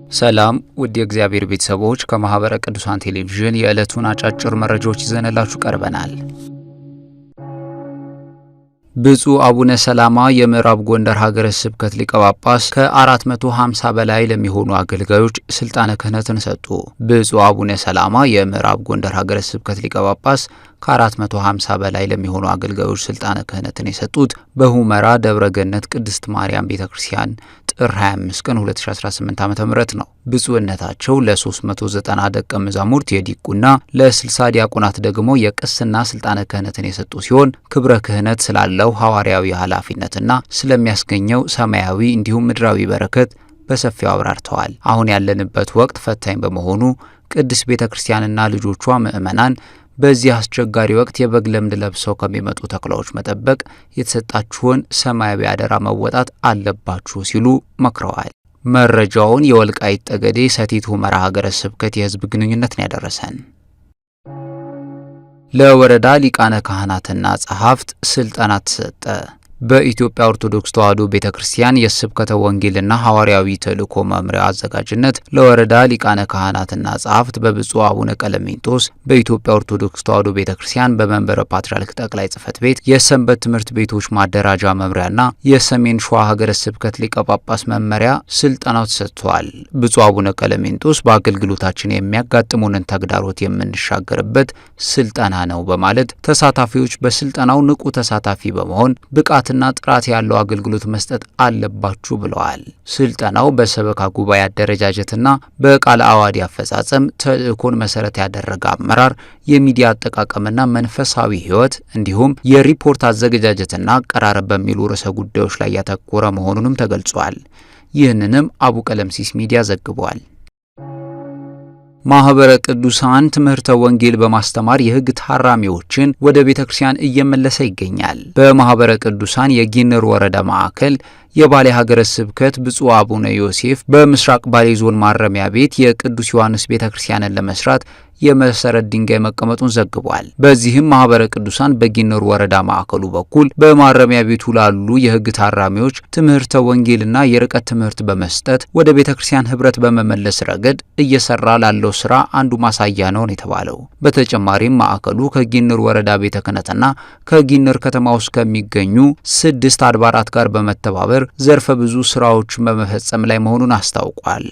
ሰላም ውድ የእግዚአብሔር ቤተሰቦች ከማህበረ ቅዱሳን ቴሌቪዥን የዕለቱን አጫጭር መረጃዎች ይዘንላችሁ ቀርበናል። ብፁዕ አቡነ ሰላማ የምዕራብ ጎንደር ሀገረ ስብከት ሊቀ ጳጳስ ከ450 በላይ ለሚሆኑ አገልጋዮች ስልጣነ ክህነትን ሰጡ። ብፁዕ አቡነ ሰላማ የምዕራብ ጎንደር ሀገረ ስብከት ሊቀ ጳጳስ ከ450 በላይ ለሚሆኑ አገልጋዮች ስልጣነ ክህነትን የሰጡት በሁመራ ደብረ ገነት ቅድስት ማርያም ቤተክርስቲያን ጥር 25 ቀን 2018 ዓ.ም ነው። ብፁዕነታቸው ለ390 ደቀ መዛሙርት የዲቁና ለ60 ዲያቆናት ደግሞ የቅስና ስልጣነ ክህነትን የሰጡ ሲሆን ክብረ ክህነት ስላለው ሐዋርያዊ ኃላፊነትና ስለሚያስገኘው ሰማያዊ እንዲሁም ምድራዊ በረከት በሰፊው አብራርተዋል። አሁን ያለንበት ወቅት ፈታኝ በመሆኑ ቅድስት ቤተክርስቲያንና ልጆቿ ምእመናን በዚህ አስቸጋሪ ወቅት የበግ ለምድ ለብሰው ከሚመጡ ተኩላዎች መጠበቅ የተሰጣችሁን ሰማያዊ አደራ መወጣት አለባችሁ ሲሉ መክረዋል። መረጃውን የወልቃይት ጠገዴ ሰቲት ሁመራ ሀገረ ስብከት የሕዝብ ግንኙነት ነው ያደረሰን። ለወረዳ ሊቃነ ካህናትና ጸሐፍት ስልጠና ተሰጠ። በኢትዮጵያ ኦርቶዶክስ ተዋሕዶ ቤተክርስቲያን የስብከተ ወንጌልና ሐዋርያዊ ተልእኮ መምሪያ አዘጋጅነት ለወረዳ ሊቃነ ካህናትና ጸሐፍት በብፁዕ አቡነ ቀለሜንጦስ በኢትዮጵያ ኦርቶዶክስ ተዋሕዶ ቤተክርስቲያን በመንበረ ፓትርያርክ ጠቅላይ ጽሕፈት ቤት የሰንበት ትምህርት ቤቶች ማደራጃ መምሪያና የሰሜን ሸዋ ሀገረ ስብከት ሊቀ ጳጳስ መመሪያ ስልጠናው ተሰጥቷል። ብፁዕ አቡነ ቀለሜንጦስ በአገልግሎታችን የሚያጋጥሙንን ተግዳሮት የምንሻገርበት ስልጠና ነው በማለት ተሳታፊዎች በስልጠናው ንቁ ተሳታፊ በመሆን ብቃት እና ጥራት ያለው አገልግሎት መስጠት አለባችሁ ብለዋል። ስልጠናው በሰበካ ጉባኤ አደረጃጀትና በቃለ ዓዋዲ አፈጻጸም ተልእኮን መሰረት ያደረገ አመራር፣ የሚዲያ አጠቃቀምና መንፈሳዊ ሕይወት እንዲሁም የሪፖርት አዘገጃጀትና አቀራረብ በሚሉ ርዕሰ ጉዳዮች ላይ ያተኮረ መሆኑንም ተገልጿል። ይህንንም አቡ ቀለምሲስ ሚዲያ ዘግቧል። ማህበረ ቅዱሳን ትምህርተ ወንጌል በማስተማር የሕግ ታራሚዎችን ወደ ቤተክርስቲያን እየመለሰ ይገኛል። በማህበረ ቅዱሳን የጊንር ወረዳ ማዕከል የባሌ ሀገረ ስብከት ብፁዕ አቡነ ዮሴፍ በምስራቅ ባሌ ዞን ማረሚያ ቤት የቅዱስ ዮሐንስ ቤተክርስቲያንን ለመስራት የመሰረት ድንጋይ መቀመጡን ዘግቧል። በዚህም ማህበረ ቅዱሳን በጊንር ወረዳ ማዕከሉ በኩል በማረሚያ ቤቱ ላሉ የሕግ ታራሚዎች ትምህርተ ወንጌልና የርቀት ትምህርት በመስጠት ወደ ቤተክርስቲያን ህብረት በመመለስ ረገድ እየሰራ ላለው ስራ አንዱ ማሳያ ነው የተባለው። በተጨማሪም ማዕከሉ ከጊንር ወረዳ ቤተ ክህነትና ከጊንር ከተማ ውስጥ ከሚገኙ 6 አድባራት ጋር በመተባበር ዘርፈ ብዙ ስራዎች በመፈጸም ላይ መሆኑን አስታውቋል።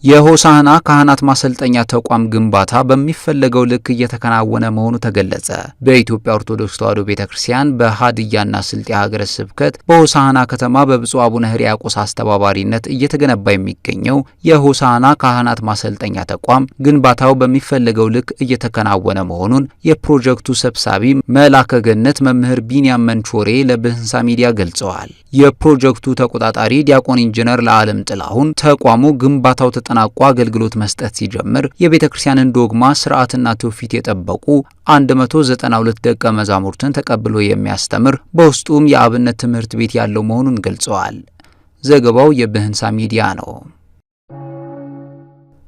የሆሳዕና ካህናት ማሰልጠኛ ተቋም ግንባታ በሚፈለገው ልክ እየተከናወነ መሆኑ ተገለጸ። በኢትዮጵያ ኦርቶዶክስ ተዋሕዶ ቤተክርስቲያን በሀዲያና ስልጤ ሀገረ ስብከት በሆሳዕና ከተማ በብፁዕ አቡነ ሕርያቆስ አስተባባሪነት እየተገነባ የሚገኘው የሆሳዕና ካህናት ማሰልጠኛ ተቋም ግንባታው በሚፈለገው ልክ እየተከናወነ መሆኑን የፕሮጀክቱ ሰብሳቢ መላከ ገነት መምህር ቢንያም መንቾሬ ለብህንሳ ሚዲያ ገልጸዋል። የፕሮጀክቱ ተቆጣጣሪ ዲያቆን ኢንጂነር ለዓለም ጥላሁን ተቋሙ ግንባታው ተጠናቆ አገልግሎት መስጠት ሲጀምር የቤተክርስቲያንን ዶግማ ስርዓትና ትውፊት የጠበቁ 192 ደቀ መዛሙርትን ተቀብሎ የሚያስተምር በውስጡም የአብነት ትምህርት ቤት ያለው መሆኑን ገልጸዋል። ዘገባው የብህንሳ ሚዲያ ነው።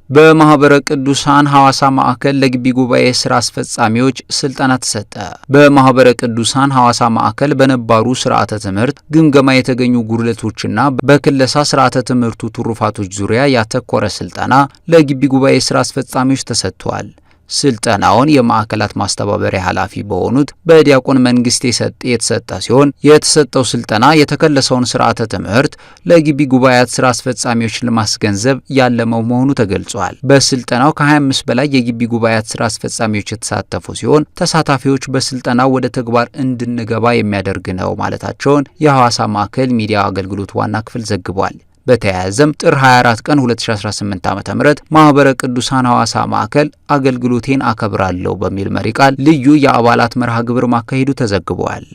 በማህበረ ቅዱሳን ሐዋሳ ማዕከል ለግቢ ጉባኤ ስራ አስፈጻሚዎች ስልጠና ተሰጠ። በማህበረ ቅዱሳን ሐዋሳ ማዕከል በነባሩ ስርዓተ ትምህርት ግምገማ የተገኙ ጉድለቶችና በክለሳ ስርዓተ ትምህርቱ ትሩፋቶች ዙሪያ ያተኮረ ስልጠና ለግቢ ጉባኤ ስራ አስፈጻሚዎች ተሰጥቷል። ስልጠናውን የማዕከላት ማስተባበሪያ ኃላፊ በሆኑት በዲያቆን መንግስት የተሰጠ ሲሆን የተሰጠው ስልጠና የተከለሰውን ስርዓተ ትምህርት ለግቢ ጉባኤያት ስራ አስፈጻሚዎች ለማስገንዘብ ያለመው መሆኑ ተገልጿል። በስልጠናው ከ25 በላይ የግቢ ጉባኤያት ስራ አስፈጻሚዎች የተሳተፉ ሲሆን ተሳታፊዎች በስልጠናው ወደ ተግባር እንድንገባ የሚያደርግ ነው ማለታቸውን የሐዋሳ ማዕከል ሚዲያ አገልግሎት ዋና ክፍል ዘግቧል። በተያያዘም ጥር 24 ቀን 2018 ዓ.ም ማህበረ ቅዱሳን ሐዋሳ ማዕከል አገልግሎቴን አከብራለሁ በሚል መሪ ቃል ልዩ የአባላት መርሃ ግብር ማካሄዱ ተዘግቧል።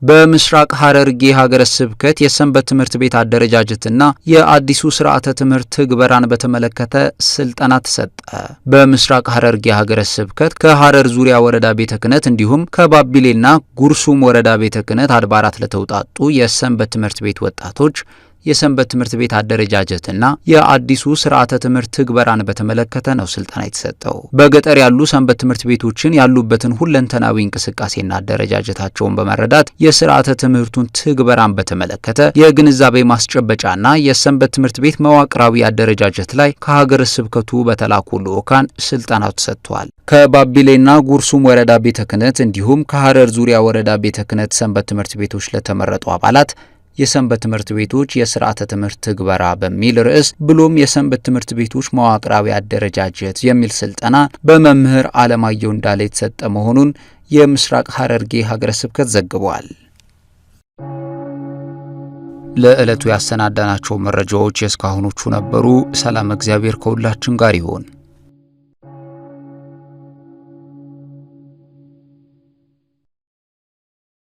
በምስራቅ ሐረርጌ ሀገረ ስብከት የሰንበት ትምህርት ቤት አደረጃጀትና የአዲሱ ስርዓተ ትምህርት ትግበራን በተመለከተ ስልጠና ተሰጠ። በምስራቅ ሐረርጌ ሀገረ ስብከት ከሐረር ዙሪያ ወረዳ ቤተ ክህነት እንዲሁም ከባቢሌና ጉርሱም ወረዳ ቤተ ክህነት አድባራት ለተውጣጡ የሰንበት ትምህርት ቤት ወጣቶች የሰንበት ትምህርት ቤት አደረጃጀትና የአዲሱ ስርዓተ ትምህርት ትግበራን በተመለከተ ነው ስልጠና የተሰጠው። በገጠር ያሉ ሰንበት ትምህርት ቤቶችን ያሉበትን ሁለንተናዊ እንቅስቃሴና አደረጃጀታቸውን በመረዳት የስርዓተ ትምህርቱን ትግበራን በተመለከተ የግንዛቤ ማስጨበጫና የሰንበት ትምህርት ቤት መዋቅራዊ አደረጃጀት ላይ ከሀገረ ስብከቱ በተላኩ ልዑካን ስልጠናው ተሰጥቷል። ከባቢሌና ጉርሱም ወረዳ ቤተ ክህነት እንዲሁም ከሐረር ዙሪያ ወረዳ ቤተ ክህነት ሰንበት ትምህርት ቤቶች ለተመረጡ አባላት የሰንበት ትምህርት ቤቶች የስርዓተ ትምህርት ትግበራ በሚል ርዕስ ብሎም የሰንበት ትምህርት ቤቶች መዋቅራዊ አደረጃጀት የሚል ስልጠና በመምህር አለማየሁ እንዳለ የተሰጠ መሆኑን የምስራቅ ሐረርጌ ሀገረ ስብከት ዘግቧል። ለዕለቱ ያሰናዳናቸው መረጃዎች የእስካሁኖቹ ነበሩ። ሰላም፣ እግዚአብሔር ከሁላችን ጋር ይሁን።